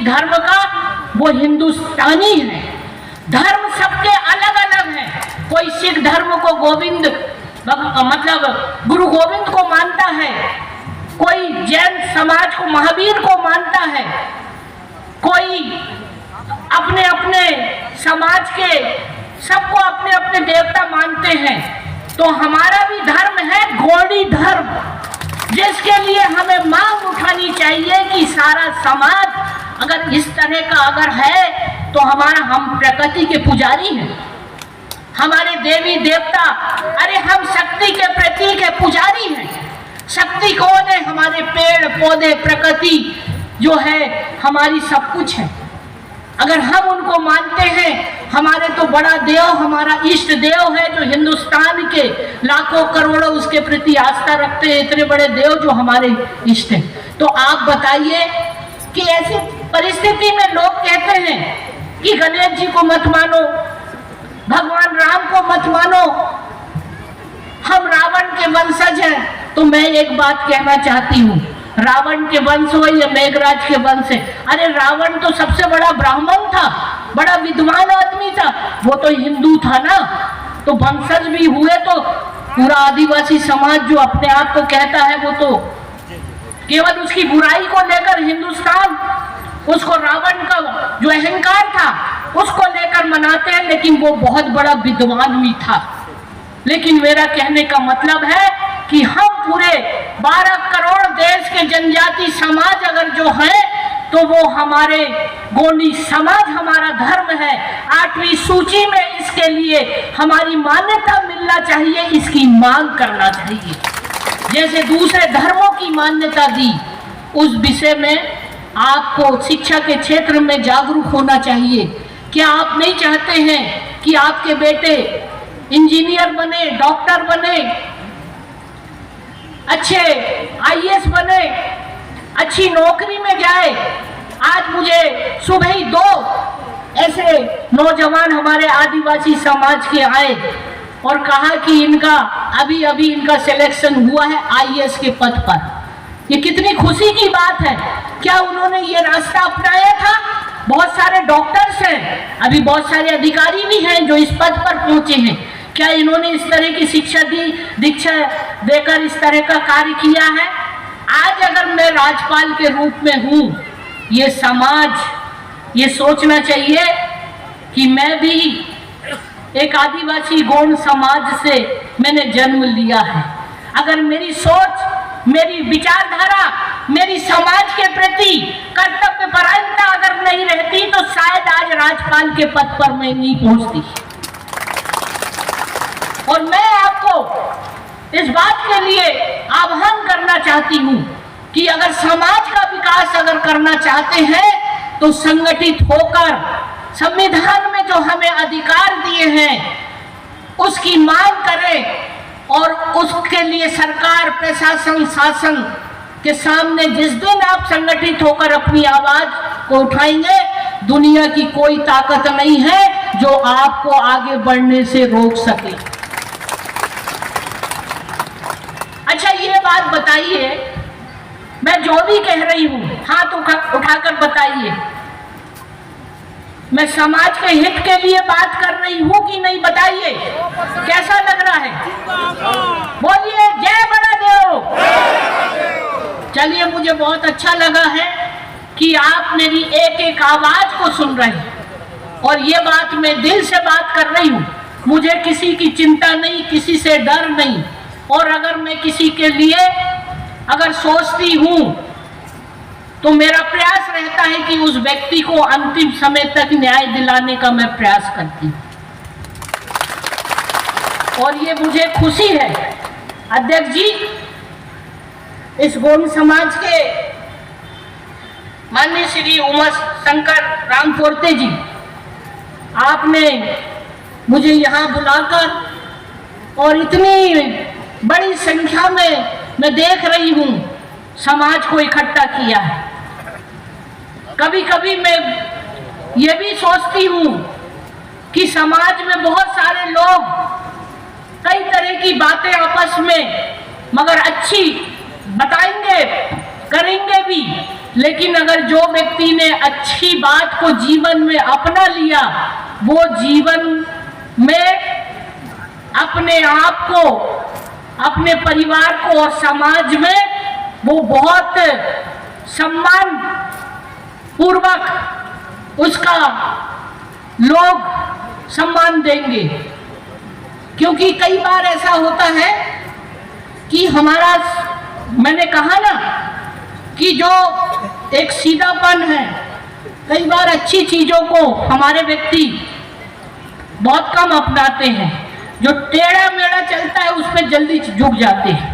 धर्म का वो हिंदुस्तानी है। धर्म सबके अलग अलग है। कोई सिख धर्म को गोविंद मतलब गुरु गोविंद को मानता है, कोई जैन समाज को महावीर को मानता है, कोई अपने अपने समाज के सबको अपने अपने देवता मानते हैं। तो हमारा भी धर्म है गौड़ी धर्म, जिसके लिए हमें मांग उठानी चाहिए कि सारा समाज अगर इस तरह का अगर है तो हम प्रकृति के पुजारी हैं, हमारे देवी देवता, अरे हम शक्ति के प्रतीक है, पुजारी हैं। शक्ति कौन है? हमारे पेड़ पौधे, प्रकृति जो है हमारी सब कुछ है। अगर हम उनको मानते हैं, हमारे तो बड़ा देव हमारा इष्ट देव है जो हिंदुस्तान के लाखों करोड़ों उसके प्रति आस्था रखते हैं, इतने बड़े देव जो हमारे इष्ट हैं। तो आप बताइए कि ऐसी परिस्थिति में लोग कहते हैं कि गणेश जी को मत मानो, भगवान राम को मत मानो, हम रावण के वंशज हैं। तो मैं एक बात कहना चाहती हूँ, रावण के वंश हो या मेघराज के वंश है, अरे रावण तो सबसे बड़ा ब्राह्मण था, बड़ा विद्वान आदमी था, वो तो हिंदू था ना। तो वंशज भी हुए तो पूरा आदिवासी समाज जो अपने आप को कहता है वो तो केवल उसकी बुराई को लेकर हिंदुस्तान उसको रावण का जो अहंकार था उसको लेकर मनाते हैं, लेकिन वो बहुत बड़ा विद्वान भी था। लेकिन मेरा कहने का मतलब है कि हम पूरे 12 करोड़ देश के जनजाति समाज अगर जो है तो वो हमारे गोंडी समाज हमारा धर्म है। 8वीं सूची में इसके लिए हमारी मान्यता मिलना चाहिए, इसकी मांग करना चाहिए। जैसे दूसरे धर्मों की मान्यता दी, उस विषय में आपको शिक्षा के क्षेत्र में जागरूक होना चाहिए। क्या आप नहीं चाहते हैं कि आपके बेटे इंजीनियर बने, डॉक्टर बने, अच्छे आईएएस बने, अच्छी नौकरी में जाए? आज मुझे सुबह ही 2 ऐसे नौजवान हमारे आदिवासी समाज के आए और कहा कि इनका अभी इनका सिलेक्शन हुआ है आईएएस के पद पर। ये कितनी खुशी की बात है। क्या उन्होंने ये रास्ता अपनाया था? बहुत सारे डॉक्टर्स हैं, अभी बहुत सारे अधिकारी भी हैं जो इस पद पर पहुंचे हैं। क्या इन्होंने इस तरह की शिक्षा दीक्षा देकर इस तरह का कार्य किया है? आज अगर मैं राज्यपाल के रूप में हूँ, ये समाज ये सोचना चाहिए कि मैं भी एक आदिवासी गौंड समाज से मैंने जन्म लिया है। अगर मेरी सोच, मेरी विचारधारा, मेरी समाज के प्रति कर्तव्यपरायणता अगर नहीं रहती तो शायद आज राज्यपाल के पद पर मैं नहीं पहुंचती। और मैं आपको इस बात के लिए आह्वान करना चाहती हूं कि अगर समाज का विकास अगर करना चाहते हैं तो संगठित होकर संविधान में जो हमें अधिकार दिए हैं उसकी मांग करें और उसके लिए सरकार, प्रशासन, शासन के सामने जिस दिन आप संगठित होकर अपनी आवाज को उठाएंगे, दुनिया की कोई ताकत नहीं है जो आपको आगे बढ़ने से रोक सके। अच्छा, ये बात बताइए, मैं जो भी कह रही हूं हाथ उठाकर बताइए, मैं समाज के हित के लिए बात कर रही हूं कि नहीं? बताइए कैसा लग रहा है? बोलिए जय बड़ा देव। चलिए, मुझे बहुत अच्छा लगा है कि आप मेरी एक एक आवाज को सुन रहे हैं और ये बात मैं दिल से बात कर रही हूं। मुझे किसी की चिंता नहीं, किसी से डर नहीं। और अगर मैं किसी के लिए अगर सोचती हूं तो मेरा प्रयास रहता है कि उस व्यक्ति को अंतिम समय तक न्याय दिलाने का मैं प्रयास करती हूं। और ये मुझे खुशी है अध्यक्ष जी, इस गौंड समाज के माननीय श्री उमा शंकर रामपोर्ते जी, आपने मुझे यहाँ बुलाकर और इतनी बड़ी संख्या में मैं देख रही हूँ समाज को इकट्ठा किया है। कभी कभी मैं ये भी सोचती हूँ कि समाज में बहुत सारे लोग कई तरह की बातें आपस में मगर अच्छी बताएंगे, करेंगे भी, लेकिन अगर जो व्यक्ति ने अच्छी बात को जीवन में अपना लिया, वो जीवन में अपने आप को, अपने परिवार को और समाज में वो बहुत सम्मान पूर्वक उसका लोग सम्मान देंगे। क्योंकि कई बार ऐसा होता है कि हमारा, मैंने कहा ना कि जो एक सीधापन है, कई बार अच्छी चीजों को हमारे व्यक्ति बहुत कम अपनाते हैं, जो टेढ़ा मेढ़ा चलता है उस पर जल्दी झुक जाते हैं।